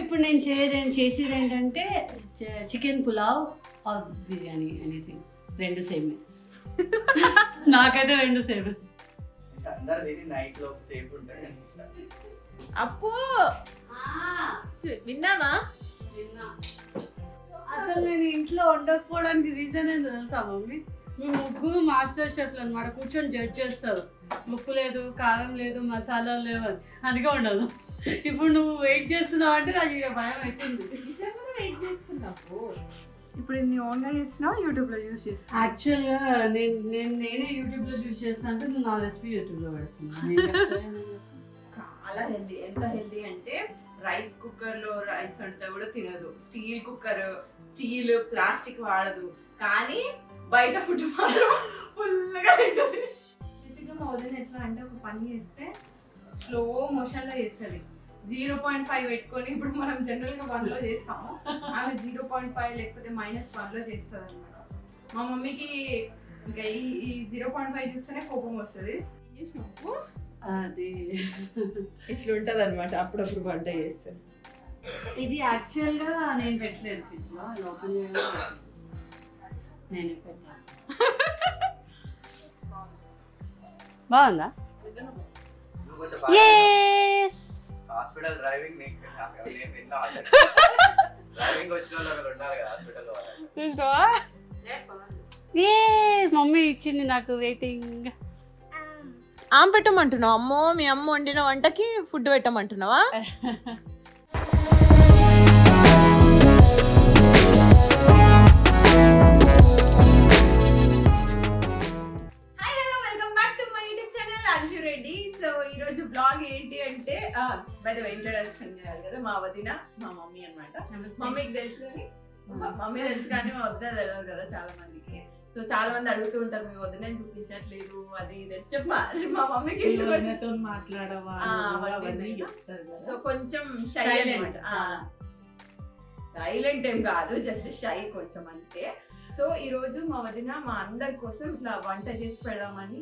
ఇప్పుడు నేను చేసేది ఏంటంటే chicken pulao or biryani anything, రెండు సేమ్. నాకైతే రెండు సేమ్. అప్పు విన్నావా? అసలు నేను ఇంట్లో వండకపోవడానికి రీజన్ ఏంటో తెలుసా మమ్మీ? మీ ముగ్గురు మాస్టర్ షెఫ్లు అనమాట, కూర్చొని జడ్జ్ చేస్తారు. ఉప్పు లేదు, కారం లేదు, మసాలాలు లేవు అని, అందుకే ఉండదు. ఇప్పుడు నువ్వు వెయిట్ చేస్తున్నావు అంటే నాకు ఇక భయం అవుతుంది. ఇప్పుడు నీ ఓన్గా చేస్తున్నావు, యూట్యూబ్లో యూజ్ చేస్తాను. యాక్చువల్గా నేనే యూట్యూబ్లో చూస్ చేస్తాను అంటే నువ్వు నా రెసిపీ యూట్యూబ్లో పెడుతున్నాను. చాలా హెల్దీ. ఎంత హెల్దీ అంటే రైస్ కుక్కర్లో రైస్ వండితే కూడా తినదు. స్టీల్ కుక్కర్, స్టీల్, ప్లాస్టిక్ వాడదు. కానీ బయట ఫుడ్ మాత్రం ఫుల్గా తింటుంది. బేసిక్గా మా వదిన ఎట్లా అంటే ఒక పని చేస్తే స్లో మోషన్లో చేస్తుంది. 0.5 పెట్టుకొని, ఇప్పుడు మనం జనరల్గా 1లో చేస్తాము, ఆమె 0.5 లేకపోతే -1లో చేస్తుంది అనమాట. మా మమ్మీకి ఇంకా ఈ 0.5 చూస్తేనే కోపం వస్తుంది. ఏం చేసినావు? అది ఇట్లుంటది అనమాట. అప్పుడప్పుడు వంట చేస్తాను. ఇది యాక్చువల్గా నేను పెట్టలేదు ఫ్రిడ్జ్లో, ఓపెన్ చేయడం నేనే పెట్టాను. బాగుందా? హాస్పిటల్ డ్రైవింగ్ మమ్మీ ఇచ్చింది నాకు వెయిటింగ్. ఆమె పెట్టమంటున్నావు? అమ్మో, మీ అమ్మ వండిన వంటకి ఫుడ్ పెట్టమంటున్నావా? సో ఈ రోజు బ్లాగ్ ఏంటి అంటే, బై ద వే ఇంట్రడక్షన్ చేయాలి కదా. మా వదిన మా మమ్మీ అన్నమాట. మమ్మీకి తెలుసు కానీ, మమ్మీ తెలుసు కానీ మా వదిన తెలియదు కదా చాలా మందికి. సో చాలా మంది అడుగుతూ ఉంటారు, మీ వదిన చూపించట్లేదు అది ఇది చెప్పా. మా మమ్మీకి మాట్లాడవా? సో కొంచెం షై అన్నమాట. సైలెంట్ ఏం కాదు, జస్ట్ షై కొంచెం అంతే. సో ఈ రోజు మా వదిన మా అందరి కోసం ఇట్లా వంట చేసి పెడదామని.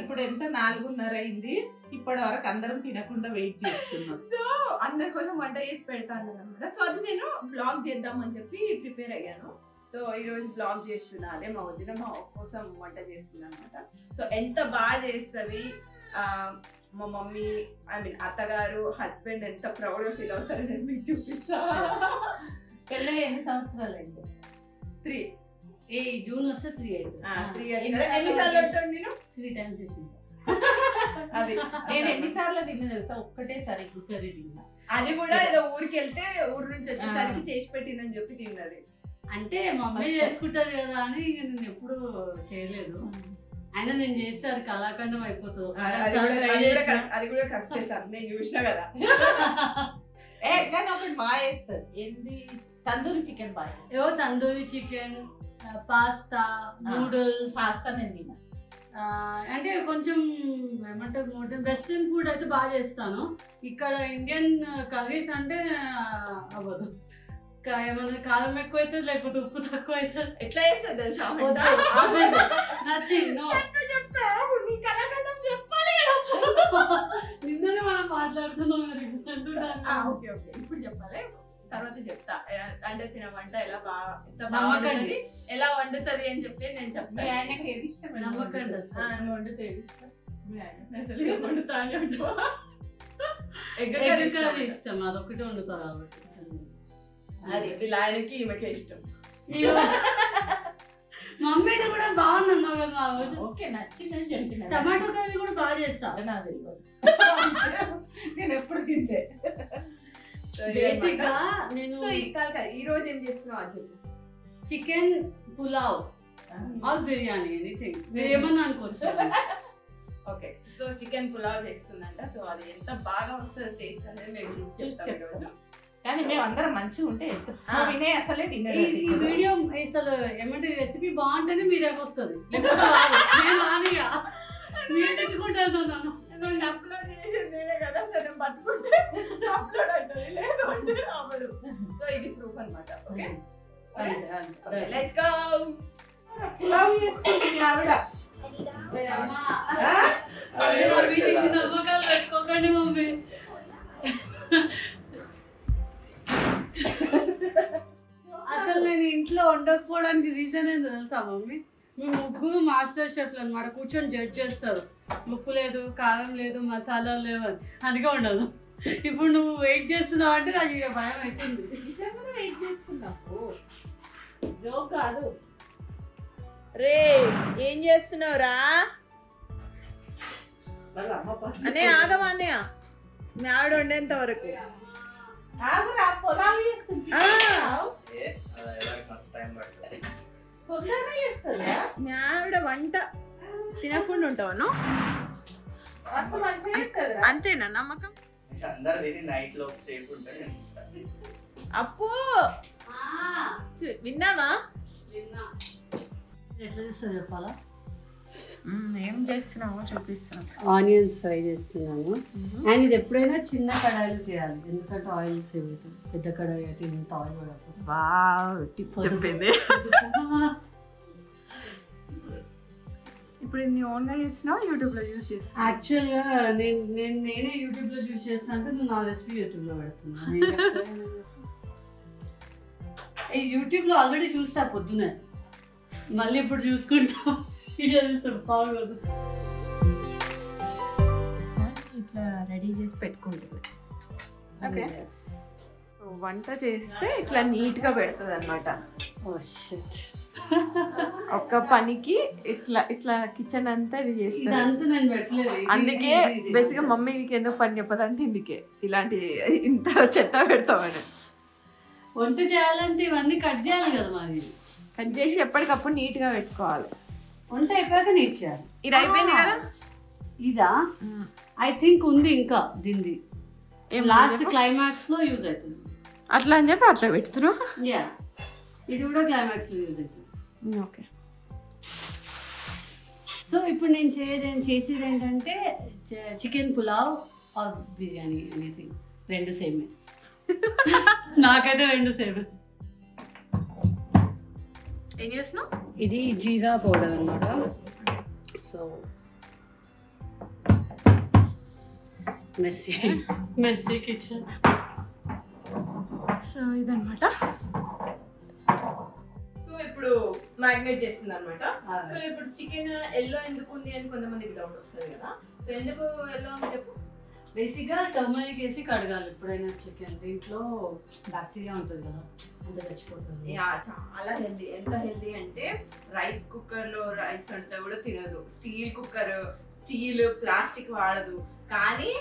ఇప్పుడు ఎంత 4:30 అయింది, ఇప్పటి వరకు అందరం తినకుండా వెయిట్ చేస్తున్నాం. సో అందరి కోసం వంట చేసి పెడతాను అనమాట. సో అది నేను బ్లాగ్ చేద్దామని చెప్పి ప్రిపేర్ అయ్యాను. సో ఈ రోజు బ్లాగ్ చేస్తున్నా. అదే మా వదిన మా కోసం వంట చేస్తుంది అనమాట. సో ఎంత బాగా చేస్తుంది మా మమ్మీ, ఐ మీన్ అత్తగారు, హస్బెండ్ ఎంత ప్రౌడ్గా ఫీల్ అవుతారో నేను మీకు చూపిస్తా. పెళ్ళి ఎన్ని సంవత్సరాలు అయింది? 3. ఏ జూన్ వస్తే 3 అయింది. 3 years. ఎన్నిసార్లు ఉంటాను నేను? 3 times చేసింది. అది నేను ఎన్నిసార్లు తిన్నా తెలుసా? ఒక్కటేసారి కుక్కరి తిన్నా. అది కూడా ఏదో ఊరికి వెళ్తే ఊరు నుంచి వచ్చేసరికి చేసి పెట్టిందని చెప్పి తిన్నది. అంటే మమ్మీ చేసుకుంటది కదా అని నేను ఎప్పుడు చేయలేదు. అయినా నేను చేస్తే అది కళాఖండం అయిపోతుంది. అది కూడా కరెక్టే సార్, నేను చూసినా కదా. కానీ ఒకటి బాగా చేస్తుంది, ఏంటి తందూరి చికెన్ బాగా చేస్తుంది. Tandoori chicken, pasta, noodles. Pasta నేను తిన్నా. అంటే కొంచెం ఏమంటారు, వెస్ట్రన్ ఫుడ్ అయితే బాగా చేస్తాను. ఇక్కడ ఇండియన్ కర్రీస్ అంటే అవ్వదు. ఏమన్నా కారం ఎక్కువ అవుతుంది, లేకపోతే ఉప్పు తక్కువ అవుతుంది. ఎట్లా చేస్తుంది తెలుసా? నిన్ననే మనం మాట్లాడుకున్నాం. ఇప్పుడు చెప్పాలి, తర్వాత చెప్తా. అంటే తిన వంట ఎలా ఎంత బాగుంటుంది, ఎలా వండుతుంది అని చెప్పి నేను చెప్తాను. ఆయనకి ఏది ఇష్టం? నమ్మకండి అసలు వండుతే ఏది ఇష్టం? అసలు వండుతా అని అంటున్నా. ఎగ్ ఇష్టం, అదొకటి వండుతా కాబట్టి. అది వీళ్ళ ఆయనకి ఈమెకే ఇష్టం. మమ్మీది కూడా బాగుందన్నావు కదా. ఓకే, నచ్చిందని చెప్తున్నా. టమాటో కర్రీ కూడా బాగా చేస్తా. నేను ఎప్పుడు తింటే బేసిక్ గా నేను ఈ రోజు ఏం చేస్తున్నావు అని చెప్పి. Chicken pulao or biryani anything ఏమన్నా అనుకోవచ్చు. ఓకే, సో చికెన్ పులావ్ చేస్తుందంట. సో అది ఎంత బాగా వస్తుంది టేస్ట్ అనేది మేము చెప్తాం ఈరోజు. కానీ మేము అందరం మంచిగా ఉంటే వినే అసలే తిన్నాడు. ఈ వీడియో అసలు ఏమంటే రెసిపీ బాగుంటేనే మీ దగ్గర వస్తుంది, మీరు తిట్టుకుంటాను. నన్ను అప్లోడ్ చేసేది కదా, సరే పట్టుకుంటే అప్లోడ్ అవుతుంది, లేదంటే అవ్వదు. సో ఇది ప్రూఫ్ అనమాట. Okay, let's go. పులావ్ చేస్తుంది ఆవిడ. నమ్మకాలు పెట్టుకోకండి మమ్మీ. ఇంట్లో వండకపోవడానికి రీజన్ ఏందో తెలుసా మమ్మీ? మీ ముగ్గురు మాస్టర్ షెఫ్లు అనమాట, కూర్చొని జడ్జ్ చేస్తారు. ఉప్పు లేదు, కారం లేదు, మసాలాలు లేవు అని, అందుకే ఉండదు. ఇప్పుడు నువ్వు వెయిట్ చేస్తున్నావు అంటే నాకు ఇక భయం అవుతుంది. వెయిట్ చేస్తున్నావు, జోక్ కాదు. రే ఏం చేస్తున్నావురా వాళ్ళ అమ్మ పచ్చి అనే ఆగమా అన్నయ్య మీ ఆవిడ వండేంత వరకు ఆగురా, పొలాలు చేస్తుంది. మస్తు టైం పడుతుంది. తొందరగా చేస్తుందా? మీ ఆవిడ వంట తినకుండా ఉంటావు మస్తు మంచిగా చేస్తుందిరా. అంతేనా నమ్మకం? అందరు తిని నైట్ లో సేఫ్ ఉంటుంది. అప్పు విన్నావా? ఎట్లా చేస్తా చెప్పాలా? ఏం చేస్తున్నామో చూపిస్తున్నాం. ఆనియన్స్ ఫ్రై చేస్తున్నాను. అండ్ ఇది ఎప్పుడైనా చిన్న కడాయిలో చేయాలి, ఎందుకంటే ఆయిల్ సేవ్ అవుతుంది. పెద్ద కడాయి అయితే ఇంత ఆయిల్ పడాల్సి వస్తుంది. వావ్ టిప్ చెప్పింది. ఇప్పుడు ఇది ఓన్గా చేస్తున్నావు, యూట్యూబ్లో యూజ్ చేస్తున్నావు? యాక్చువల్గా నేనే యూట్యూబ్లో చూస్ చేస్తాను అంటే నువ్వు నా రెసిపీ యూట్యూబ్లో పెడుతున్నాను. ఈ యూట్యూబ్లో ఆల్రెడీ చూస్తా పొద్దునే, మళ్ళీ ఇప్పుడు చూసుకుంటాం. వీడియో చూస్తాం బాగోదు. ఇట్లా రెడీ చేసి పెట్టుకుంటుంది. ఓకే, సో వంట చేస్తే ఇట్లా నీట్గా పెడుతుంది అనమాట. ఒక్క పనికి ఇట్లా ఇట్లా కిచెన్ అంతా ఇది చేస్తుంది. ఇదంతా నేను పెట్టలేదు. అందుకే బేసిక్గా మమ్మీకి ఎందుకు పని చెప్పదంటే ఇందుకే ఇలాంటి ఇంత చెత్త పెడతామని. వంట చేయాలంటే ఇవన్నీ కట్ చేయాలి కదా, మరి కట్ చేసి ఎప్పటికప్పుడు నీట్గా పెట్టుకోవాలి. వంట అయిపోయాక నీట్ చేయాలి. ఇది అయిపోయింది కదా? ఇదా ఐ థింక్ ఉంది ఇంకా దీనిది. లాస్ట్ క్లైమాక్స్ లో యూజ్ అవుతుంది. అట్లా అని చెప్పి అట్లా పెడుతురు. యా, ఇది కూడా క్లైమాక్స్ లో యూజ్ అవుతుంది. ఓకే, సో ఇప్పుడు నేను చేసేది ఏంటంటే chicken pulao or biryani anything, రెండు సేమే. నాకైతే రెండు సేమే. ఏం చేస్తున్నావు? ఇది జీరా పౌడర్ అన్నమాట. So messy kitchen. సో ఇదన్నమాట. సో ఇప్పుడు మ్యాగ్నేట్ చేస్తుంది అనమాట. సో ఇప్పుడు చికెన్ ఎల్లో ఎందుకు ఉంది అని కొంతమందికి డౌట్ వస్తుంది కదా. సో ఎందుకు ఎల్లో అని చెప్పు. బేసిక్గా టర్మరిక్ వేసి కడగాలి ఎప్పుడైనా చికెన్. దీంట్లో బ్యాక్టీరియా ఉంటుంది కదా, అంత చచ్చిపోతుంది. చాలా హెల్దీ. ఎంత హెల్దీ అంటే రైస్ కుక్కర్ లో రైస్ అంతా కూడా తినదు. స్టీల్ కుక్కర్, స్టీల్, ప్లాస్టిక్ వాడదు. కానీ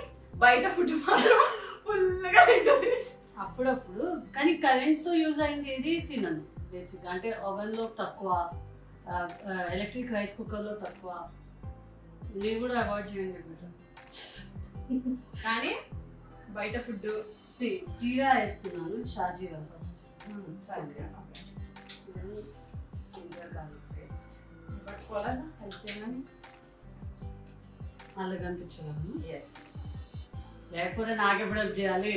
బయట ఫుడ్ మాత్రం ఫుల్గా తింటుంది అప్పుడప్పుడు. కానీ కరెంట్తో యూజ్ అయింది ఏది తినను బేసిక్గా. అంటే ఓవెన్లో తక్కువ, ఎలక్ట్రిక్ రైస్ కుక్కర్లో తక్కువ. మీరు కూడా అవాయిడ్ చేయండి. కానీ బయట ఫుడ్. జీరా వేస్తున్నాను, షాజీరా ఫస్ట్. అలాగ అనిపించాను. లేకపోతే నాకెప్పుడు హెల్ప్ చేయాలి.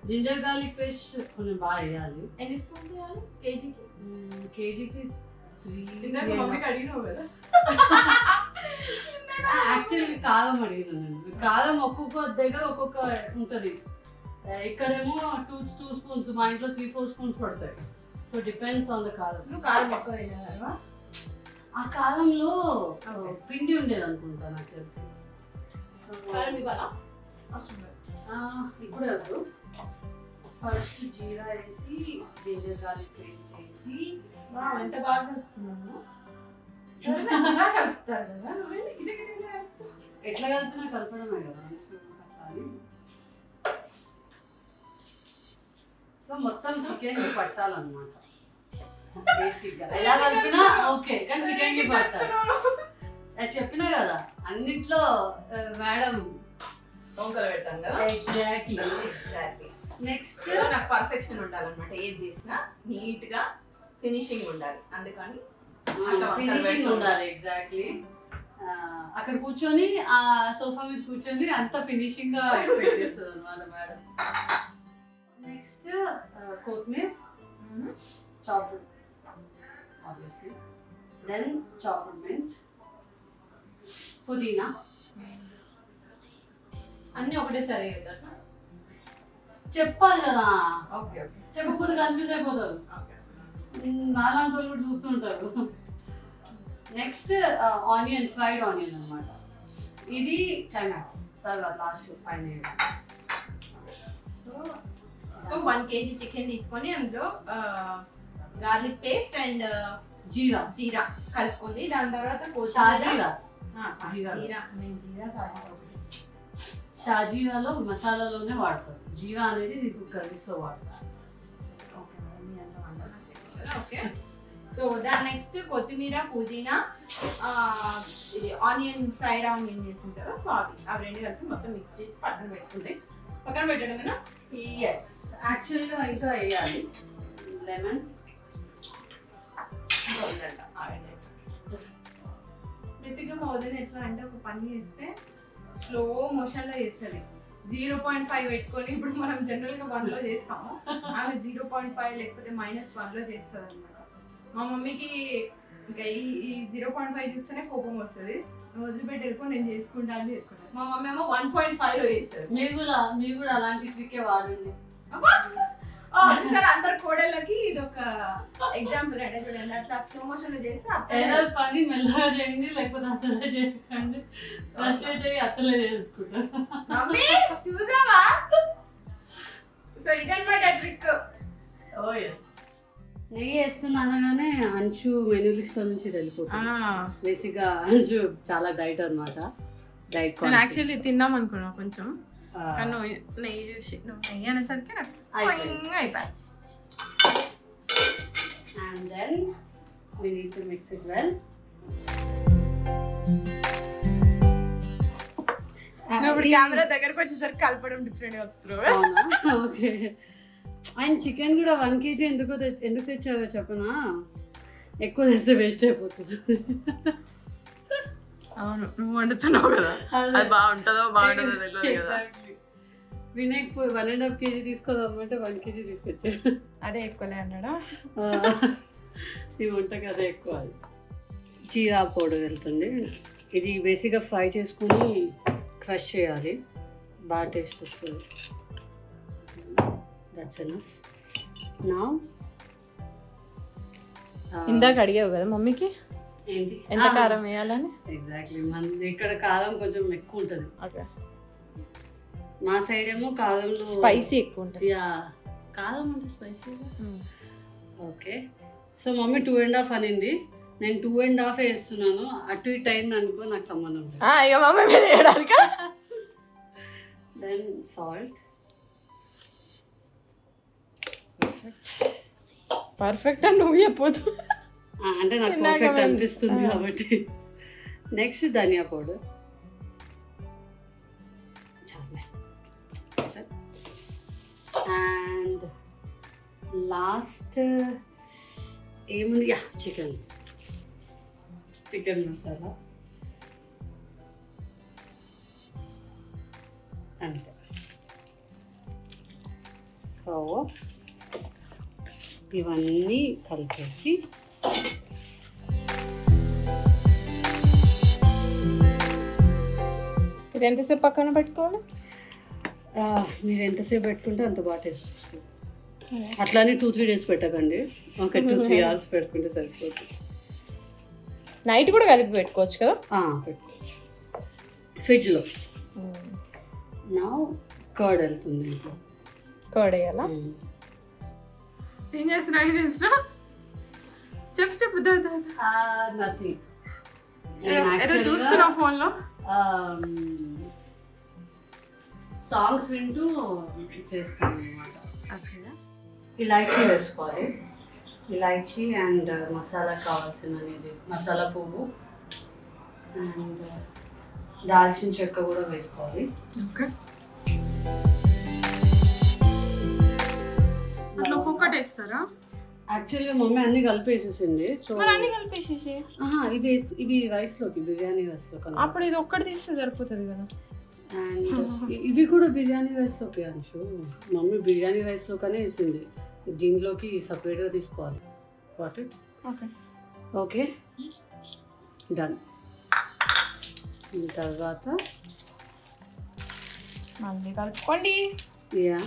జింజర్ గార్లిక్ పేస్ట్ కొంచెం బాగా వేయాలి. ఎన్ని స్పూన్స్ వేయాలి కేజీకి? కేజీకి 3. మమ్మీకి అడిగినావు కదా. యాక్చువల్లీ కారం అడిగినాను. కారం ఒక్కొక్క దగ్గర ఒక్కొక్క ఉంటుంది. ఇక్కడేమో 2 స్పూన్స్, మా ఇంట్లో 3-4 స్పూన్స్ పడతాయి. సో డిపెండ్స్ ఆన్ ద కారం. నువ్వు కారం ఎక్కువ వేయాలా? ఆ కాలంలో పిండి ఉండేది అనుకుంటా నాకు తెలిసి. సో ఇప్పుడు వద్దు. ఫస్ట్ జీరా వేసి, జింజర్ గార్లిక్ పేస్ట్ వేసి. ఎంత బాగా కలుపుతున్నాను. ఎట్లా కలిపినా కలపడమే కదా. సో మొత్తం చికెన్ పట్టాలన్నమాట బేసిక్గా. ఎలా కలిపినా ఓకే, కానీ చికెన్ కి పట్టాలి. అది చెప్పినా కదా అన్నిట్లో మేడం వంకలు పెట్టాను కదా. ఎగ్జాక్ట్లీ. నెక్స్ట్ నాకు పర్ఫెక్షన్ ఉండాలన్నమాట. ఏది చేసినా నీట్ గా ఫినిషింగ్ ఉండాలి. అందుకని ఫినిషింగ్ ఉండాలి. ఎగ్జాక్ట్లీ. అక్కడ కూర్చొని ఆ సోఫా మీద కూర్చొని అంత ఫినిషింగ్ గా ఎక్స్పెక్ట్ చేస్తుంది అన్నమాట మేడం. నెక్స్ట్ కొత్తిమీర, chopped obviously. Then chopped mint, పుదీనా. అన్నీ ఒకటేసారి చెప్పాలి కదా, ఓకే ఓకే చెప్పకపోతే కన్ఫ్యూజ్ అయిపోతారు. నాలాంటి వాళ్ళు కూడా చూస్తుంటారు. నెక్స్ట్ ఆనియన్, ఫ్రైడ్ ఆనియన్ అనమాట. ఇది క్లైమాక్స్, తర్వాత last final. So 1 kg chicken తీసుకొని అందులో గార్లిక్ పేస్ట్ అండ్ జీరా కలుపుకుంది. దాని తర్వాత షాజీరా, షాజీరాలో మసాలాలోనే వాడతారు. జీరా అనేది నీకు కర్రీస్లో వాడతారు. ఓకే. సో దాని నెక్స్ట్ కొత్తిమీర, పుదీనా, ఇది ఆనియన్, ఫ్రైడ్ ఆనియన్ చేసింటారు. సో అవి రెండు కలిపి మొత్తం మిక్స్ చేసి పక్కన పెట్టడమేనా? ఎస్, యాక్చువల్గా ఇంకా వేయాలి లెమన్. బేసిక్గా మా వదిన ఎట్లా అంటే ఒక పని చేస్తే స్లో మోషన్లో చేస్తుంది. 0.5 పెట్టుకొని, ఇప్పుడు మనం జనరల్గా 1లో చేస్తాము, ఆమె 0.5 లేకపోతే -1లో చేస్తుంది అనమాట. మా మమ్మీకి ఇంకా ఈ 0.5 చూస్తేనే కోపం వస్తుంది. వదిలిపెట్టి వెళ్ళిపోయి నేను చేసుకుంటా అని చేసుకుంటాను. మా మమ్మీ ఏమో 1.5లో చేస్తుంది. మీరు కూడా అలాంటి ట్రిక్కే వాడండి. చూసారు, అందరు కోడళ్ళకి ఇది ఒక ఎగ్జాంపుల్ అంటే చూడండి, అట్లా స్లో మోషన్ లో చేస్తే ఏదో పని మెల్లగా చేయండి, లేకపోతే అసలే చేయకండి. ఫ్రస్ట్రేట్ అయ్యి అత్తలే చేసుకుంటారు. మమ్మీ చూసావా? సో ఇదన్నమాట ట్రిక్. ఓ ఎస్. నెయ్యి వేస్తున్నాను అనగానే అంచు మెనూ లిస్ట్ లో నుంచి వెళ్ళిపోతుంది. బేసిక్ గా అంచు చాలా డైట్ అనమాట. డైట్ యాక్చువల్లీ తిందాం అనుకున్నా కొంచెం, కానీ నెయ్యి చూసి నెయ్యి అనేసరికి అయిపోయింది. And then we need to mix it well. ఇప్పుడు కెమెరా దగ్గరకు వచ్చేసరికి కలపడం డిఫరెంట్ అవుతుంది. ఓకే. అండ్ చికెన్ కూడా 1 kg ఎందుకు తెచ్చావో చెప్పనా? ఎక్కువ తెస్తే వేస్ట్ అయిపోతుంది. అవును, నువ్వు వండుతున్నావు కదా, అది బాగుంటుందో బాగుంటుందో తెలియదు కదా. వినాయక్ 1.5 kg తీసుకోదామంటే 1 kg తీసుకొచ్చాడు. అదే ఎక్కువలే అన్నాడా? ఈ వంటకి అదే ఎక్కువ. జీరా పౌడర్ వెళ్తుంది. ఇది బేసిక్గా ఫ్రై చేసుకుని క్రష్ చేయాలి, బాగా టేస్ట్ వస్తుంది. That's enough. నౌ ఇందాక అడిగావు కదా మమ్మీకి ఏంటి ఎంత కారం వేయాలని. ఎగ్జాక్ట్లీ, మన ఇక్కడ కారం కొంచెం ఎక్కువ ఉంటుంది. ఓకే, మా సైడ్ ఏమో కారంలో స్పైసీ ఎక్కువ ఉంటుంది. యా, కారం అంటే స్పైసీ. ఓకే. సో మమ్మీ 2.5 అనింది, నేను 2.5 వేస్తున్నాను. అటు ఇటు అయింది అనుకో, నాకు సంబంధం లేదు. ఇక మమ్మీ మీద వేయడానికి. Then salt. పర్ఫెక్ట్ అని నువ్వు చెప్పొద్దు, అంటే నాకు పర్ఫెక్ట్ అనిపిస్తుంది కాబట్టి. నెక్స్ట్ ధనియా పౌడర్. అండ్ లాస్ట్ ఏముంది, యా చికెన్ మసాలా. అంతే. సో ఇవన్నీ కలిపేసి ఇది ఎంతసేపు పక్కన పెట్టుకోవాలి? మీరు ఎంతసేపు పెట్టుకుంటే అంత బాగా టేస్ట్ వస్తుంది. అట్లానే 2-3 days పెట్టకండి, ఒక 2-3 hours పెట్టుకుంటే సరిపోతుంది. నైట్ కూడా కలిపి పెట్టుకోవచ్చు కదా? పెట్టుకోవచ్చు ఫ్రిడ్జ్లో. నా కర్డ్ వెళ్తుంది ఇంట్లో. కర్డ్ వేయాలా? ఏం చేస్తున్నా చెప్పు నథింగ్. ఏదో చూస్తున్నా ఫోన్లో, సాంగ్స్ వింటూ చేస్తాను అనమాట. ఇలాచీ వేసుకోవాలి, ఇలాచీ అండ్ మసాలా కావాల్సినది మసాలా పువ్వు అండ్ దాల్చిన చెక్క కూడా వేసుకోవాలి. ఓకే, అట్లా ఒక్కొక్కటి వేస్తారా? యాక్చువల్గా మమ్మీ అన్ని కలిపేసేసింది. సో అన్ని కలిపేసేసి ఇవి రైస్లోకి, బిర్యానీ రైస్లో. అప్పుడు ఇది ఒక్కటి తీస్తే సరిపోతుంది కదా. అండ్ ఇవి కూడా బిర్యానీ రైస్లోకి అంచు, మమ్మీ బిర్యానీ రైస్లోకనే వేసింది. దీంట్లోకి సపరేట్గా తీసుకోవాలి. Got it? Okay, done. తర్వాత మళ్ళీ కలుపుకోండి. యా,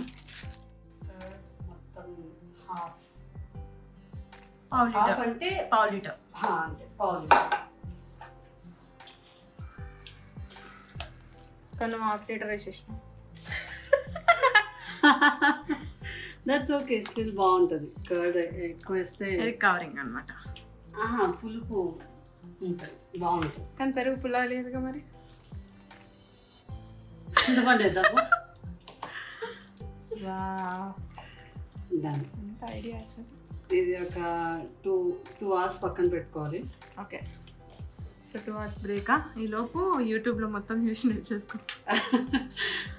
హాఫ్ అంటే పావు లీటర్ అంతే పావు లీటర్. కానీ హాఫ్ లీటర్ వేసేసిన. దట్స్ ఓకే, స్టిల్ బాగుంటుంది. కర్డ్ ఎక్కువ వేస్తే కవరింగ్ అనమాట. పులుపు ఉంటుంది, బాగుంటుంది. కానీ పెరుగు పుల్ల లేదుగా మరి. చింతపండు వేద్దాము. ఎంత ఐడియా అసలు. ఇది ఒక 2 hours పక్కన పెట్టుకోవాలి. Okay, so 2 hours బ్రేకా? ఈలోపు యూట్యూబ్లో మొత్తం చూసి నేర్చేసుకో.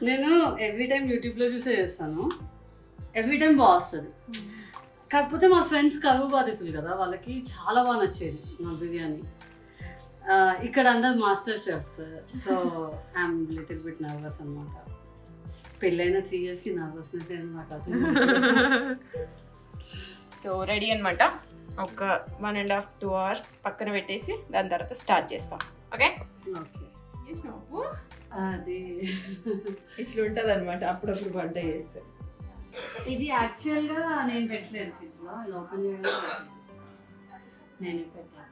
నేను ఎవ్రీ టైం యూట్యూబ్లో చూసే చేస్తాను, ఎవ్రీ టైం బాగా వస్తుంది. కాకపోతే మా ఫ్రెండ్స్ కరువు బాధితులు కదా, వాళ్ళకి చాలా బాగా నచ్చేది నా బిర్యానీ. ఇక్కడ అందరు master chefs, so I'm little bit nervous అనమాట. పెళ్ళైన 3 yearsకి నర్వస్నెస్ అనమాట. సో రెడీ అనమాట. ఒక 1.5-2 hours పక్కన పెట్టేసి దాని తర్వాత స్టార్ట్ చేస్తాం. ఓకే ఓకే, చేసినావు అది ఇట్లా ఉంటుంది అనమాట. అప్పుడప్పుడు వంట చేస్తే ఇది యాక్చువల్గా నేను పెట్టలేదు ఫ్రిడ్జ్లో, ఇది ఓపెన్ చేయడం నేనే పెట్టాను.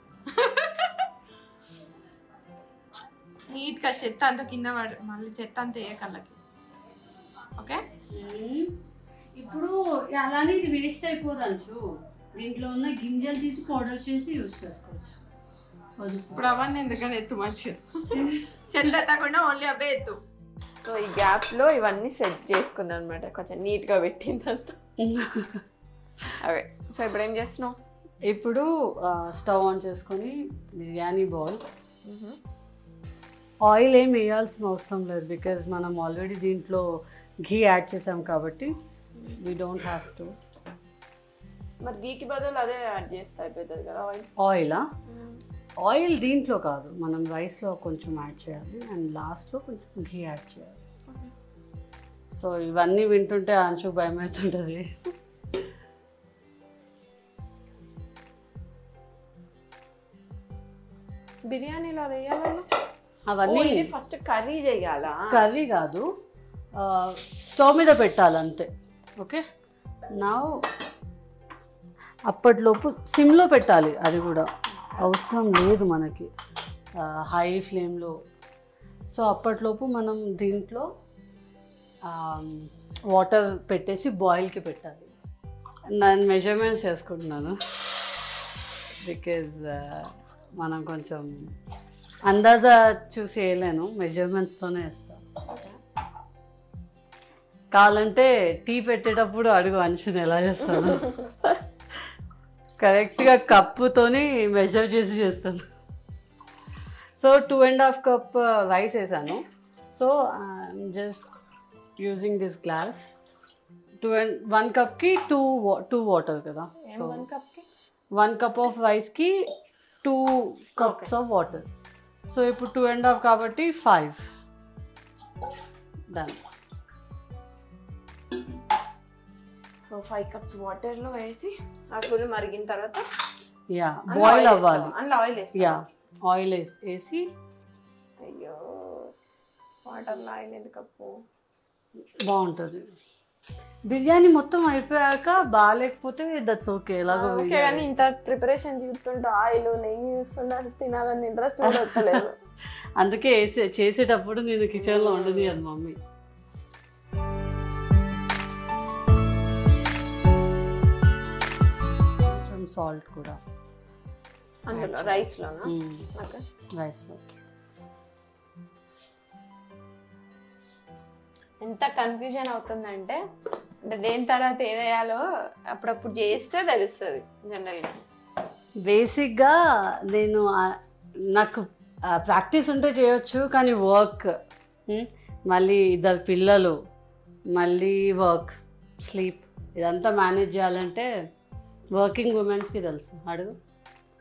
నీట్గా చెత్త అంతా కింద మళ్ళీ చెత్త అంతా వేయకళ్ళకి. ఓకే, ఇప్పుడు అలానే ఇది వేస్ట్ అయిపోదు అంచు. దీంట్లో ఉన్న గింజలు తీసి పౌడర్ చేసి యూజ్ చేసుకోవచ్చు. ఇప్పుడు అవన్నీ ఎందుకని ఎత్తు మంచిగా చెత్త ఎత్తకుండా ఓన్లీ అవే ఎత్తు. సో ఈ గ్యాప్లో ఇవన్నీ సెట్ చేసుకుంది అనమాట, కొంచెం నీట్గా పెట్టిందంతా అవే. సో ఇప్పుడు ఏం చేస్తున్నావు? ఇప్పుడు స్టవ్ ఆన్ చేసుకొని బిర్యానీ బౌల్. ఆయిల్ ఏం వేయాల్సిన అవసరం లేదు, బికాజ్ మనం ఆల్రెడీ దీంట్లో ఘీ యాడ్ చేసాం కాబట్టి వీ డోంట్ హ్యావ్ టు. మరి గీకి బదులు అదే యాడ్ చేస్తే అయిపోతుంది కదా ఆయిల్. ఆయిలా? ఆయిల్ దీంట్లో కాదు, మనం రైస్లో కొంచెం యాడ్ చేయాలి అండ్ లాస్ట్లో కొంచెం ఘీ యాడ్ చేయాలి. సో ఇవన్నీ వింటుంటే అంచు భయం అవుతుంటుంది. బిర్యానీలో అది వేయాలి. అవన్నీ ఫస్ట్ కర్రీ చేయాలా? కర్రీ కాదు, స్టవ్ మీద పెట్టాలి అంతే. ఓకే, నా అప్పట్లోపు సిమ్లో పెట్టాలి, అది కూడా అవసరం లేదు మనకి హై ఫ్లేమ్లో. సో అప్పట్లోపు మనం దీంట్లో వాటర్ పెట్టేసి బాయిల్కి పెట్టాలి. నేను మెజర్మెంట్స్ చేసుకుంటున్నాను, బికాజ్ మనం కొంచెం అందాజా చూసి వేయలేను, మెజర్మెంట్స్తోనే వేస్తాను. కావాలంటే టీ పెట్టేటప్పుడు అడుగు అంచుని ఎలా చేస్తాను, కరెక్ట్గా కప్పుతోని మెజర్ చేసి చేస్తాను. సో 2.5 cup రైస్ వేసాను. So just using this glass. 1 cupకి 2 water కదా. సో 1 cup ఆఫ్ రైస్కి 2 cups ఆఫ్ వాటర్. సో ఇప్పుడు 2.5 కాబట్టి 5. డన్. సో 5 cups వాటర్లో వేసి ఆ ఫుల్ మరిగిన తర్వాత యా బాయిల్ అవ్వాలి. అందులో ఆయిల్ వేస్తాం. యా ఆయిల్ వేసి. అయ్యో వాటర్లో ఆయిల్ ఎందుకప్పు, బాగుంటుంది. బిర్యానీ మొత్తం అయిపోయాక బాగాలేకపోతే దట్స్ ఓకే, ఎలాగో. ఓకే, కానీ ఇంత ప్రిపరేషన్ చూస్తుంటే ఆయిల్ నెయ్యి చూస్తుంటే తినాలని ఇంట్రెస్ట్ వస్తలేదు. అందుకే చేసేటప్పుడు నేను కిచెన్లో ఉండదు అది మమ్మీ. కొంచెం సాల్ట్ కూడా అందులో రైస్లోనా? రైస్లోకి. ఎంత కన్ఫ్యూజన్ అవుతుందంటే అంటే దేని తర్వాత ఏదేయాలో అప్పుడప్పుడు చేస్తే తెలుస్తుంది. జనరల్గా బేసిక్గా నేను నాకు ప్రాక్టీస్ ఉంటే చేయొచ్చు, కానీ వర్క్, మళ్ళీ 2 పిల్లలు, మళ్ళీ వర్క్, స్లీప్, ఇదంతా మేనేజ్ చేయాలంటే వర్కింగ్ ఉమెన్స్కి తెలుసు. అడుగు.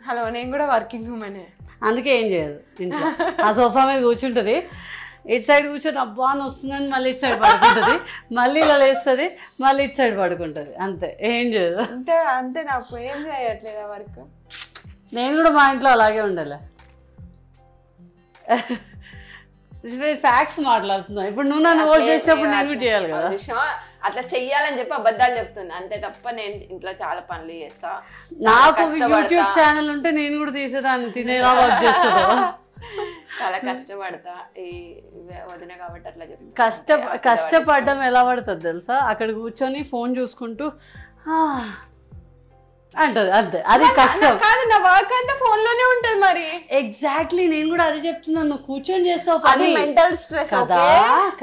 హలో, నేను కూడా వర్కింగ్ ఉమెనే. అందుకే ఏం చేయదు ఇంట్లో. ఆ సోఫా మీద కూర్చుంటుంది, ఇటు సైడ్ కూర్చొని అబ్బా అని వస్తుందని మళ్ళీ ఇటు సైడ్ పడుకుంటుంది, మళ్ళీ ఇలా లేస్తుంది, మళ్ళీ ఇటు సైడ్ పడుకుంటుంది, అంతే, ఏం చేయదు. అంతే అంతే, నాకు ఏం చేయట్లేదు వర్క్. నేను కూడా మా ఇంట్లో అలాగే ఉండాలి. ఫ్యాక్ట్స్ మాట్లాడుతున్నా. ఇప్పుడు నువ్వు నన్ను ఓట్ చేసినప్పుడు నేను కూడా చేయాలి కదా. అట్లా చెయ్యాలని చెప్పి అబద్ధాలు చెప్తుంది అంతే తప్ప నేను ఇంట్లో చాలా పనులు చేస్తా నాకు యూట్యూబ్ ఛానల్ ఉంటే నేను కూడా తీసేదాన్ని తినేలా వర్క్ చేస్తుందా చాలా కష్టపడతా ఈ వదిన కాబట్టి అట్లా చెప్తా కష్టపడడం ఎలా పడుతుంది తెలుసా అక్కడ కూర్చొని ఫోన్ చూసుకుంటూ అంటది అంతే అది కష్టం కాదు నా వర్క్ అంతా ఫోన్ లోనే ఉంటది మరి ఎగ్జాక్ట్లీ నేను కూడా అది చెప్తున్నాను నువ్వు కూర్చొని చేస్తావు అది మెంటల్ స్ట్రెస్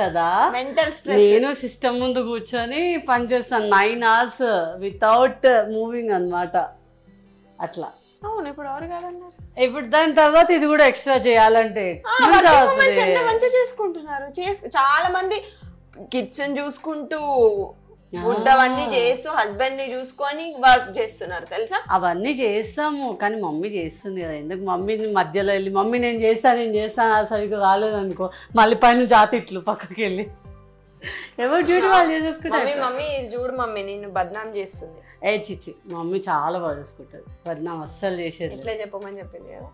కదా మెంటల్ స్ట్రెస్ నేను సిస్టమ్ ముందు కూర్చొని పని చేస్తాను 9 hours వితౌట్ మూవింగ్ అన్నమాట అట్లా అవును ఇప్పుడు ఎవరు కాదన్నారు ఇప్పుడు దాని తర్వాత ఇది కూడా ఎక్స్ట్రా చేయాలంటే ఎంత మంచిగా చేసుకుంటున్నారు చాలా మంది కిచెన్ చూసుకుంటూ ఫుడ్ అవన్నీ చేస్తూ హస్బెండ్ ని చూసుకొని వర్క్ చేస్తున్నారు తెలుసా అవన్నీ చేస్తాము కానీ మమ్మీ చేస్తుంది కదా ఎందుకు మమ్మీని మధ్యలో వెళ్ళి మమ్మీ నేను చేస్తాను సరిగ్గా రాలేదనుకో మళ్ళీ పైన జాతిట్లు పక్కకి వెళ్ళి ఎవరు డ్యూటీ వాళ్ళు చేసేసుకుంటారు మమ్మీ చూడు మమ్మీ నిన్ను బద్నాం చేస్తుంది చిచ్చి మమ్మీ చాలా బాగా చేసుకుంటుంది బద్నాం అస్సలు చేసేది ఇట్లా చెప్పమని చెప్పింది కదా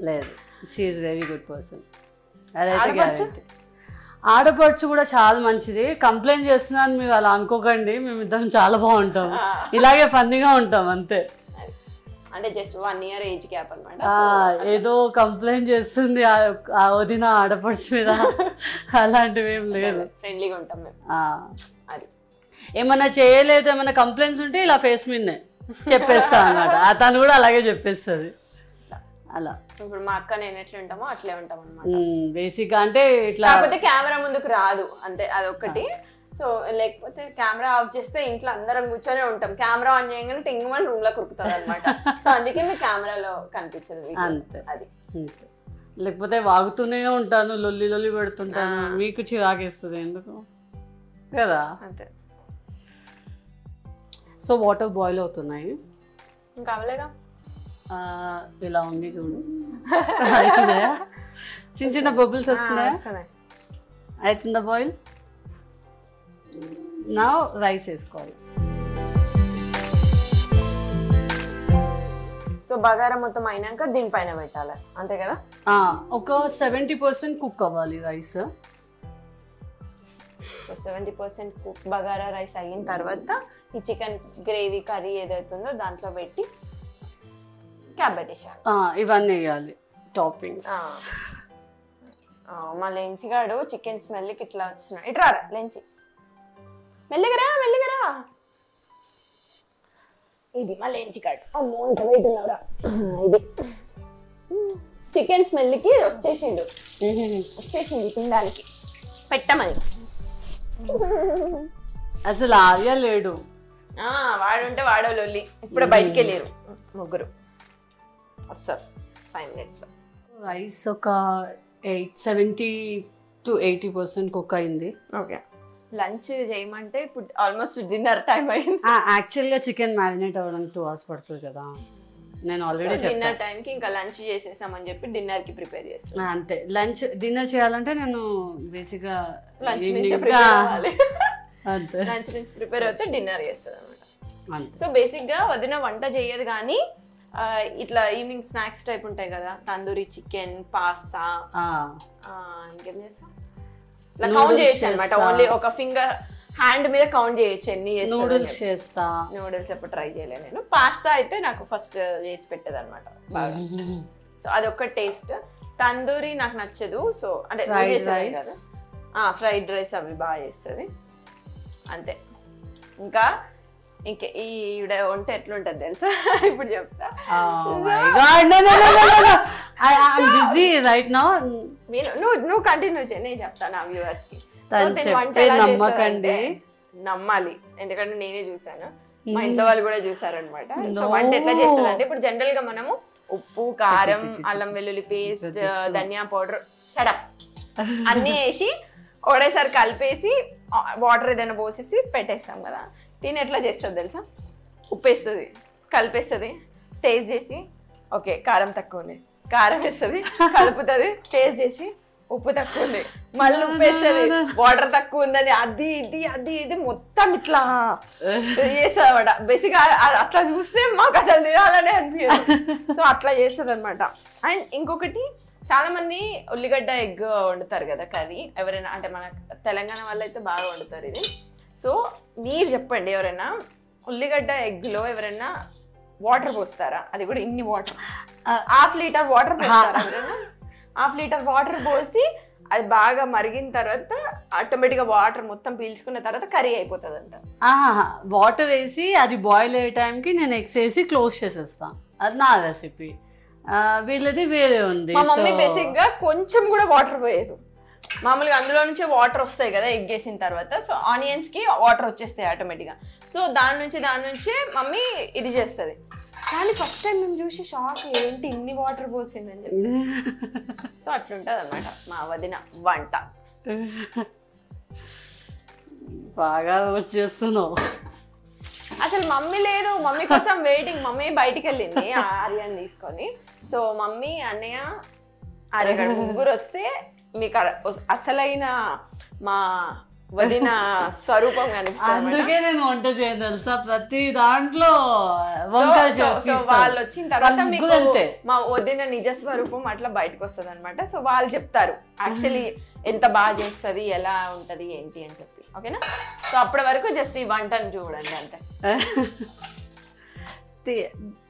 లేదు షీఈస్ వెరీ గుడ్ పర్సన్ అదైతే గ్యారెంటీ ఆడపడుచు కూడా చాలా మంచిది కంప్లైంట్ చేస్తున్నాను మీరు అలా అనుకోకండి మేమిద్దరం చాలా బాగుంటాం ఇలాగే ఫన్నీగా ఉంటాం అంతే అంటే జస్ట్ 1 year ఏజ్ గ్యాప్ అన్నమాట ఏదో కంప్లైంట్ చేస్తుంది ఆ వదిన ఆడపడుచు మీద అలాంటివి ఏం లేదు ఫ్రెండ్లీగా ఉంటాం మేము అది ఏమన్నా చేయలేదు ఏమన్నా కంప్లైంట్స్ ఉంటే ఇలా ఫేస్ మీదనే చెప్పేస్తా అన్నమాట తను కూడా అలాగే చెప్పేస్తుంది అలా ఇప్పుడు మా అక్క నేను ఎట్లా ఉంటామో అట్లే ఉంటాం అనమాట బేసిక్ గా అంటే ఇట్లా కాకపోతే కెమెరా ముందుకు రాదు అంతే అదొకటి సో లేకపోతే కెమెరా ఆఫ్ చేస్తే ఇంట్లో అందరం కూర్చొనే ఉంటాం కెమెరా ఆన్ చేయగానే టెంగుమని రూమ్ లో కురుకుతుంది అనమాట సో అందుకే మీ కెమెరాలో కనిపించదు అంతే అది లేకపోతే వాగుతూనే ఉంటాను లొల్లి పెడుతుంటాను మీకు చిరాకేస్తుంది ఎందుకు కదా అంతే సో వాటర్ బాయిల్ అవుతున్నాయి ఇంకా అవలేగా ఇలా ఉంది చూడు అవుతున్నాయా చిన్న బబుల్స్ వస్తున్నాయా అవుతుందా బాయిల్ నా రైస్ వేసుకోవాలి సో బగారా మొత్తం అయినాక దీనిపైన పెట్టాలి అంతే కదా ఒక 70% కుక్ అవ్వాలి rice so 70% cook bagara rice అయిన తర్వాత ఈ చికెన్ గ్రేవీ కర్రీ ఏదైతుందో దాంట్లో పెట్టి క్యాప్ పెట్టేసాడు ఇవన్నీ వేయాలి టాపింగ్స్ మా లెంచిగాడు చికెన్ స్మెల్కి ఇట్లా వచ్చినాడు ఇట్రా లెంచి మెల్లిగరా ఇది మా లెంచిగాడు అమ్మో ఇంత వెయిట్ ఉన్నావురా ఇది చికెన్ స్మెల్కి వచ్చేసింది తినడానికి పెట్టమని అసలు ఆర్య లేడు వాడుంటే వాడో లొల్లి ఇప్పుడు బయటికి వెళ్ళారు ముగ్గురు వస్తారు 5 minutes లో రైస్ ఒక 70 to 80% కుక్ అయింది ఓకే లంచ్ చేయమంటే ఇప్పుడు ఆల్మోస్ట్ డిన్నర్ టైం అయింది యాక్చువల్గా చికెన్ మ్యారినేట్ అవ్వడానికి 2 hours పడుతుంది కదా నేను ఆల్రెడీ డిన్నర్ టైంకి ఇంకా లంచ్ చేసేసామని చెప్పి డిన్నర్ కి ప్రిపేర్ చేస్తాను అంతే డిన్నర్ చేయాలంటే నేను బేసిక్గా లంచ్ నుంచి ప్రిపేర్ అవ్వాలి అంతే లంచ్ నుంచి ప్రిపేర్ అవుతే డిన్నర్ చేస్తుంది అనమాట సో బేసిక్గా వదిన వంట చేయదు కానీ ఇట్లా ఈవినింగ్ స్నాక్స్ టైప్ ఉంటాయి కదా తందూరి చికెన్ పాస్తా ఇంకేం చేస్తాం ఇట్లా కౌంట్ చేయొచ్చు అనమాట ఓన్లీ ఒక ఫింగర్ హ్యాండ్ మీద కౌంట్ చేయొచ్చు ఎన్ని నూడిల్స్ చేస్తా నూడిల్స్ ఎప్పుడు ట్రై చేయలేదు నేను పాస్తా అయితే నాకు ఫస్ట్ చేసి పెట్టేది అనమాట బాగా సో అదొక టేస్ట్ తందూరి నాకు నచ్చదు సో అంటే కదా ఫ్రైడ్ రైస్ అవి బాగా చేస్తుంది అంతే ఇంకా ఈవిడ వంట ఎట్లుంటది తెలుసా ఇప్పుడు చెప్తా నువ్వు కంటిన్యూ చేయి నేను చెప్తాను నా వ్యూవర్స్ కి నమ్మకండి నమ్మాలి ఎందుకంటే నేనే చూసాను మా ఇంట్లో వాళ్ళు కూడా చూసారనమాట సో వంట ఎట్లా చేస్తుంది అంటే ఇప్పుడు జనరల్ గా మనము ఉప్పు కారం అల్లం వెల్లుల్లి పేస్ట్ ధనియా పౌడర్ షడప్ అన్ని వేసి ఒకటేసారి కలిపేసి వాటర్ ఏదైనా పోసేసి పెట్టేస్తాం కదా దీన్ని ఎట్లా చేస్తుంది తెలుసా ఉప్పు వేస్తుంది కలిపేస్తుంది టేస్ట్ చేసి ఓకే కారం తక్కువ ఉంది కారం వేస్తుంది కలుపుతుంది టేస్ట్ చేసి ఉప్పు తక్కువ ఉంది మళ్ళీ ఉప్పు వేస్తుంది వాటర్ తక్కువ ఉందని అది మొత్తం ఇట్లా చేస్తుంది అనమాట బేసిక్ అట్లా చూస్తే మాకు అసలు తినాలనే అనిపించదు సో అట్లా చేస్తుంది అనమాట అండ్ ఇంకొకటి చాలా మంది ఉల్లిగడ్డ ఎగ్ వండుతారు కదా కర్రీ, ఎవరైనా అంటే మన తెలంగాణ వాళ్ళు అయితే బాగా వండుతారు ఇది. సో మీరు చెప్పండి, ఎవరైనా ఉల్లిగడ్డ ఎగ్లో ఎవరైనా వాటర్ పోస్తారా? అది కూడా ఇన్ని వాటర్, ½ లీటర్ వాటర్ పోస్తారా? ఎవరైనా ½ లీటర్ వాటర్ పోసి అది బాగా మరిగిన తర్వాత ఆటోమేటిక్గా వాటర్ మొత్తం పీల్చుకున్న తర్వాత కర్రీ అయిపోతుంది అంట. వాటర్ వేసి అది బాయిల్ అయ్యే టైంకి నేను ఎగ్స్ వేసి క్లోజ్ చేసేస్తాను. అది నా రెసిపీ. వీళ్ళది వేరే ఉంది. మా మమ్మీ బేసిక్ గా కొంచెం కూడా వాటర్ పోయేది. మామూలుగా అందులో నుంచే వాటర్ వస్తాయి కదా ఎగ్ వేసిన తర్వాత. సో ఆనియన్స్ కి వాటర్ వచ్చేస్తాయి ఆటోమేటిక్గా. సో దాని నుంచే మమ్మీ ఇది చేస్తుంది. కానీ ఫస్ట్ టైం మేము చూసి షాక్, ఏంటి ఇన్ని వాటర్ పోసిందని చెప్పి. సో అట్లుంటది అనమాట మా వదిన వంట. బాగా చేస్తున్నావు. అసలు మమ్మీ లేదు, మమ్మీ కోసం వెయిటింగ్. మమ్మీ బయటికి వెళ్ళింది ఆర్యన్ తీసుకొని. సో మమ్మీ, అన్నయ్య, ఆర్యన్ ముగ్గురు వస్తే మీకు అసలైన మా వదిన స్వరూపం కనిపిస్తుంది. అందుకే నేను వంట చేయను తెలుసా, ప్రతి దాంట్లో. సో వాళ్ళు వచ్చిన తర్వాత మీకు మా వదిన నిజ స్వరూపం అట్లా బయటకు వస్తుంది అనమాట. సో వాళ్ళు చెప్తారు యాక్చువల్లీ ఎంత బాగా చేస్తుంది, ఎలా ఉంటది ఏంటి అని చెప్పి. ఓకేనా? సో అప్పటి వరకు జస్ట్ ఈ వంటను చూడండి అంతే.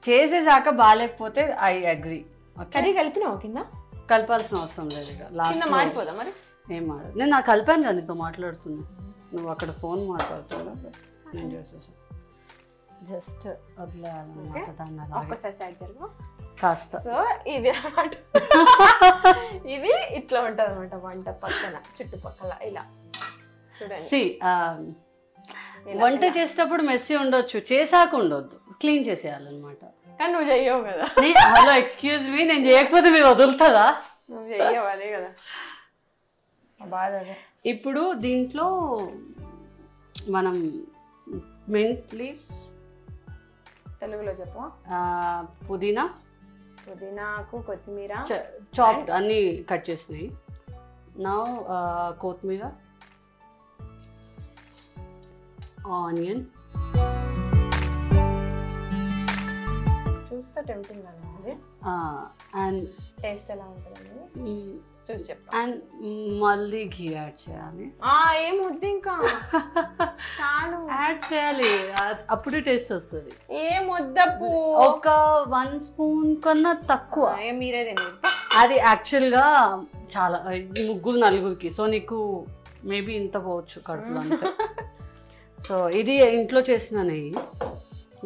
చేసేసాక బాగాలేకపోతే ఐ అగ్రీ. కర్రీ కలిపినావు కింద? కలపాల్సిన అవసరం లేదు. ఇక లాస్ట్ మాడిపోదా మరి? ఏం మాడదు. నేను నాకు కలిపాను కదా నీతో మాట్లాడుతున్నా, నువ్వు అక్కడ ఫోన్ మాట్లాడుతున్నా, నేను చేసేసాను. జస్ట్ వదిలేయాలన్నమాట దాన్ని ఒక్కసారి సైడ్ జరుగు కాస్త. సో ఇది అన్నమాట, ఇది ఇట్లా ఉంటది అనమాట వంట పక్కన చుట్టుపక్కల ఇలా చూడండి. వంట చేసేటప్పుడు మెస్సీ ఉండొచ్చు, చేసాక ఉండొద్దు, క్లీన్ చేసేయాలన్నమాట. కానీ నువ్వు చెయ్యవు కదా. హలో ఎక్స్క్యూజ్ మీ, నేను చేయకపోతే మీరు వదులుతుందా? నువ్వు చెయ్యవు, అదే కదా బాధ. ఇప్పుడు దీంట్లో మనం మింట్ లీవ్స్, తెలుగులో చెప్పు. పుదీనాకు, కొత్తిమీర చాప్డ్ అన్ని కట్ చేసినాయి. నా కొత్తిమీర, ఆనియన్. చూస్తే టెంప్టింగ్ గా ఉంది. అండ్ టేస్ట్ ఎలా ఉంటుంది చూసి చెప్తా. అండ్ మళ్ళీ ఘీ యాడ్ చేయాలి. ఏం వద్దు ఇంకా, చాలు. యాడ్ చేయాలి, అప్పుడు టేస్ట్ వస్తుంది. ఏం వద్దప్పు, ఒక 1 స్పూన్ కన్నా తక్కువ. మీరే తినండి. అది యాక్చువల్గా చాలా, 3-4కి. సో నీకు మేబీ ఇంత పోవచ్చు కడుపులో అంతే. సో ఇది ఇంట్లో చేసిన నెయ్యి,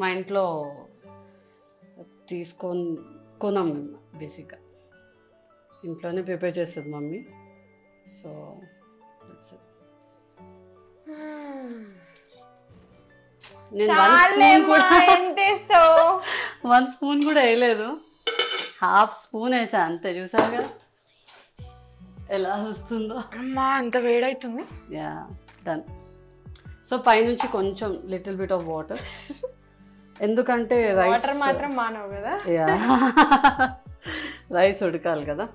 మా ఇంట్లో కొనం బేసిక్గా, ఇంట్లోనే ప్రిపేర్ చేస్తుంది మమ్మీ. సో నేను 1 స్పూన్ కూడా వేయలేదు, ½ స్పూన్ వేసా అంతే. చూసారుగా ఎలా వస్తుందో. అమ్మా అంత వేడవుతుంది. Yeah done. సో పైనుంచి కొంచెం లిటిల్ బిట్ ఆఫ్ వాటర్, ఎందుకంటే వాటర్ మాత్రం మానవు కదా. యా రైస్ ఉడకాలి కదా.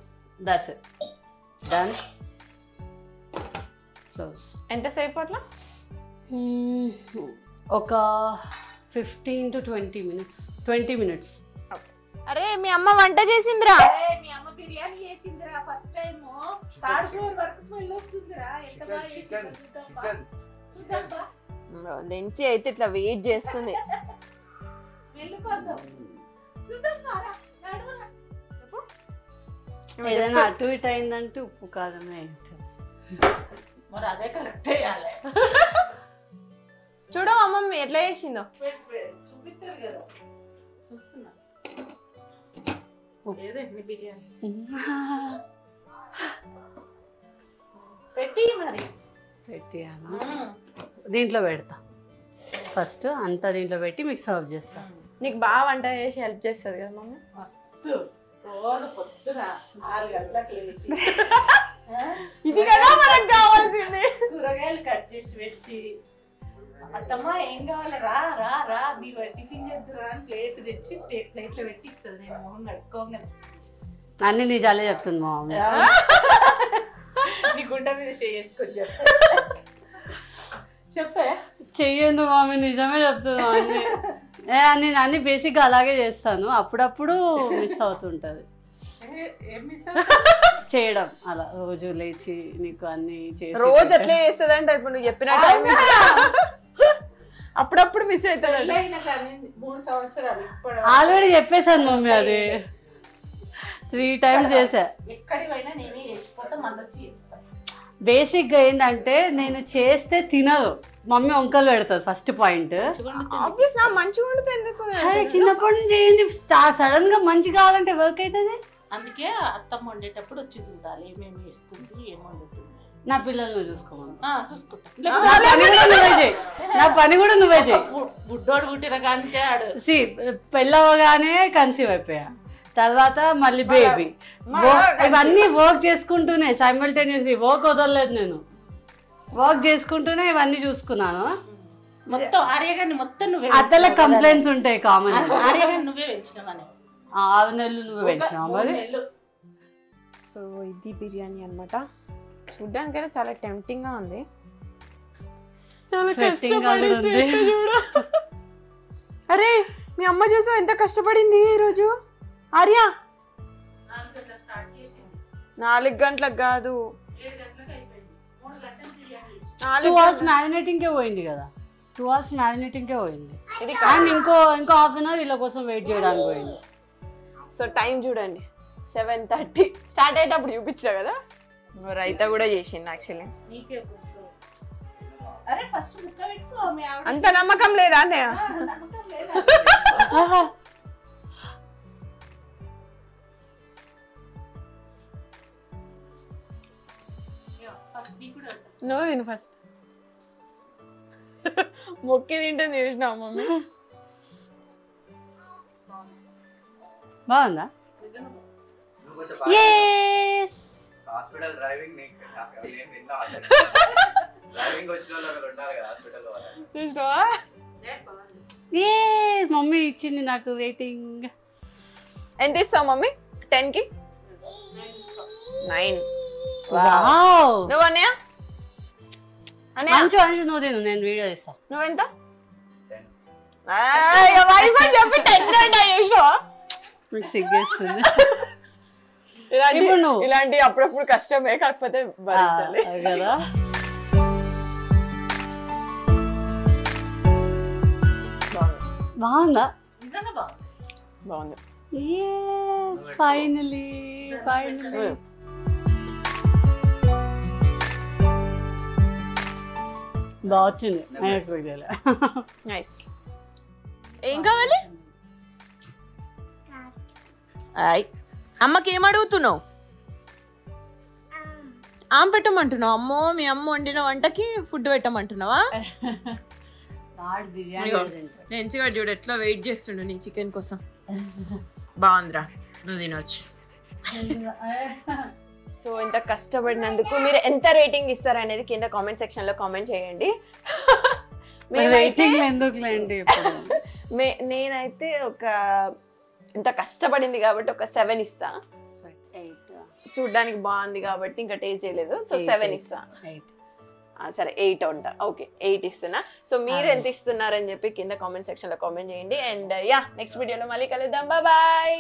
That's it, done. ఎంతసేపు అట్లా? ఒక 15 to 20 minutes. 20 minutes. అరే మీ అమ్మ వంట చేసిందిరా. మీ అమ్మ బిర్యానీ చేసిందిరా ఫస్ట్ టైం. థర్డ్ ఫ్లోర్ వరకు స్మెల్ వస్తుందిరా. ఎంత బాగా చేసిందో చూద్దాం. లెంచి అయితే ఇట్లా వెయిట్ చేస్తుంది స్మెల్ కోసం. చూద్దాం కారా నడువరా. ఏదైనా అటు ఇటు అయిందంటే ఉప్పు కారమే అవుతుంది. మరి అదే కరెక్ట్ చేయాలి. చూడ అమ్మమ్మ ఎట్లా చేసిందో. చూపిస్తారు కదా, చూస్తున్నా. బిర్యానీ పెట్టి మరి పెట్టియాలా? దీంట్లో పెడతా ఫస్ట్, అంతా దీంట్లో పెట్టి మీకు సర్వ్ చేస్తా. నీకు బాగా వంట చేసి హెల్ప్ చేస్తుంది కదా మమ్మీ. మస్తు రోజు పొద్దున 6 గంటలకు లేచి ఇది కదా మనకు కావాల్సింది. కూరగాయలు కట్ చేసి పెట్టి, అత్తమ్మ ఏం కావాలి రా రా రా మీరు టిఫిన్ చేద్దురా అని ప్లేట్ తెచ్చి ప్లేట్లో పెట్టిస్తుంది. నేను మొహం కడుక్కోగానే అన్ని నిజాలే చెప్తుంది మా మమ్మీ. నీ గుంట మీద చేసుకొని చెప్పే చెయ్యను మమ్మీ, నిజమే చెప్తున్నా. అన్ని బేసిక్గా అలాగే చేస్తాను, అప్పుడప్పుడు మిస్ అవుతుంటది. ఏం మిస్ చేయడం అలా రోజు లేచి నీకు అన్ని చేసి రోజు అట్లే చేస్తుంది అంటే ఇప్పుడు నువ్వు చెప్పిన టైం అప్పుడప్పుడు మిస్ అవుతుంది అయినా కానీ 3 సంవత్సరాలు ఇప్పుడు ఆల్రెడీ చెప్పేశాను మమ్మీ అది 3 times చేసా. ఎక్కడికి పోయినా నేనే చేసిపోతా మళ్ళీ వచ్చి చేస్తాను. బేసిక్ గా ఏంటంటే నేను చేస్తే తినదు మమ్మీ వంకలు పెడతారు ఫస్ట్ పాయింట్. ఆబ్వియస్ నా మంచిగా ఉంటుంది ఎందుకు చిన్నప్పటి నుంచి ఏంటి సడన్ గా మంచి కావాలంటే వర్క్ అవుతుంది. అందుకే అత్తమ్మ వండేటప్పుడు వచ్చి చూడాలి ఏమేమి ఇస్తుంది ఏం వండుతుంది. నా పిల్లల్ని చూసుకోమను, చూసుకుంటా. నా పని కూడా నువ్వే చేయి. బుడ్డోడు పుట్టిన కానీ ఆడు పెళ్ళవగానే కన్సీవ్ అయిపోయా, తర్వాత మళ్ళీ బేబీ, ఇవన్నీ వర్క్ చేసుకుంటూనే సైమల్టేనియస్లీ వర్క్ వదలలేదు. నేను వర్క్ చేసుకుంటూనే ఇవన్నీ చూసుకున్నాను. మొత్తం ఆర్యగాన్ని మొత్తం నువ్వే అత్తల కంప్లైంట్స్ ఉంటాయి కామన్. ఆర్యగాన్ని నువ్వే పెంచినావని 6 నెలలు నువ్వే పెంచినావు మరి. సో ఇది బిర్యానీ అన్నమాట. చూడ్డానికి అయితే చాలా టెంప్టింగ్ గా ఉంది. చాలా కష్టపడి చూడు. అరే మీ అమ్మ చూసావు ఎంత కష్టపడింది ఈరోజు. ఆర్య 4 గంటలకు కాదు 2 hours మ్యారినేటింగ్ కే పోయింది కదా. 2 hours మ్యారినేటింగ్ కే పోయింది. అండ్ ఇంకో ½ an hour ఇలా కోసం వెయిట్ చేయడానికి పోయింది. సో టైం చూడండి 7:30. స్టార్ట్ అయ్యేటప్పుడు చూపించా కదా. రైతా కూడా చేసింది యాక్చువల్లీ. అరే ఫస్ట్ ముక్క పెట్టుకో. మీ ఆవిడ అంత నమ్మకం లేదా అన్నయ్య? నమ్మకం లేదా? నువ్వు తిను ఫస్ట్. మొక్కి తింటుంది చూసినావు మమ్మీ. బాగుందా? హాస్పిటల్ డ్రైవింగ్ డ్రైవింగ్ వచ్చిన వాళ్ళు ఉండాలి కదా హాస్పిటల్లో. చూసినావా? మమ్మీ ఇచ్చింది నాకు వెయిటింగ్. ఎంత ఇస్తావు మమ్మీ 10కి? 9. నువ్వు అన్నయ్య? అంచు నువ్వు తిను, నేను వీడియో ఇస్తా. నువ్వెంత? చెప్పి 10 చూసినావా? మీకు సిగ్గేస్తుంది. ఇలాంటి అప్పుడప్పుడు కష్టమే, కాకపోతే భరించాలి కదా. బాగుందా? నిజంగా బాగుంది. ఫైనలీ బాగుంది. నైస్. ఏం కావాలి? అమ్మకి ఏం అడుగుతున్నావు? ఆమె పెట్టమంటున్నావు. అమ్మో మీ అమ్మ వండిన వంటకి ఫుడ్ పెట్టమంటున్నావా? మంచిగా చూడు ఎట్లా వెయిట్ చేస్తుండు నీ చికెన్ కోసం. బాగుందిరా, నువ్వు తినొచ్చు. సో ఇంత కష్టపడినందుకు మీరు ఎంత రేటింగ్ ఇస్తారు అనేది కింద కామెంట్ సెక్షన్ లో కామెంట్ చేయండి. నేనైతే ఒక ఇంత కష్టపడింది కాబట్టి ఒక 7 ఇస్తా. చూడ్డానికి బాగుంది కాబట్టి ఇంకా టేస్ట్ చేయలేదు, సో 7 ఇస్తా. సరే 8 ఉంటా. ఓకే 8 ఇస్తున్నా. సో మీరు ఎంత ఇస్తున్నారని చెప్పి కింద కామెంట్ సెక్షన్ లో కామెంట్ చేయండి. అండ్ నెక్స్ట్ వీడియోలో మళ్ళీ కలుద్దాం. బాయ్.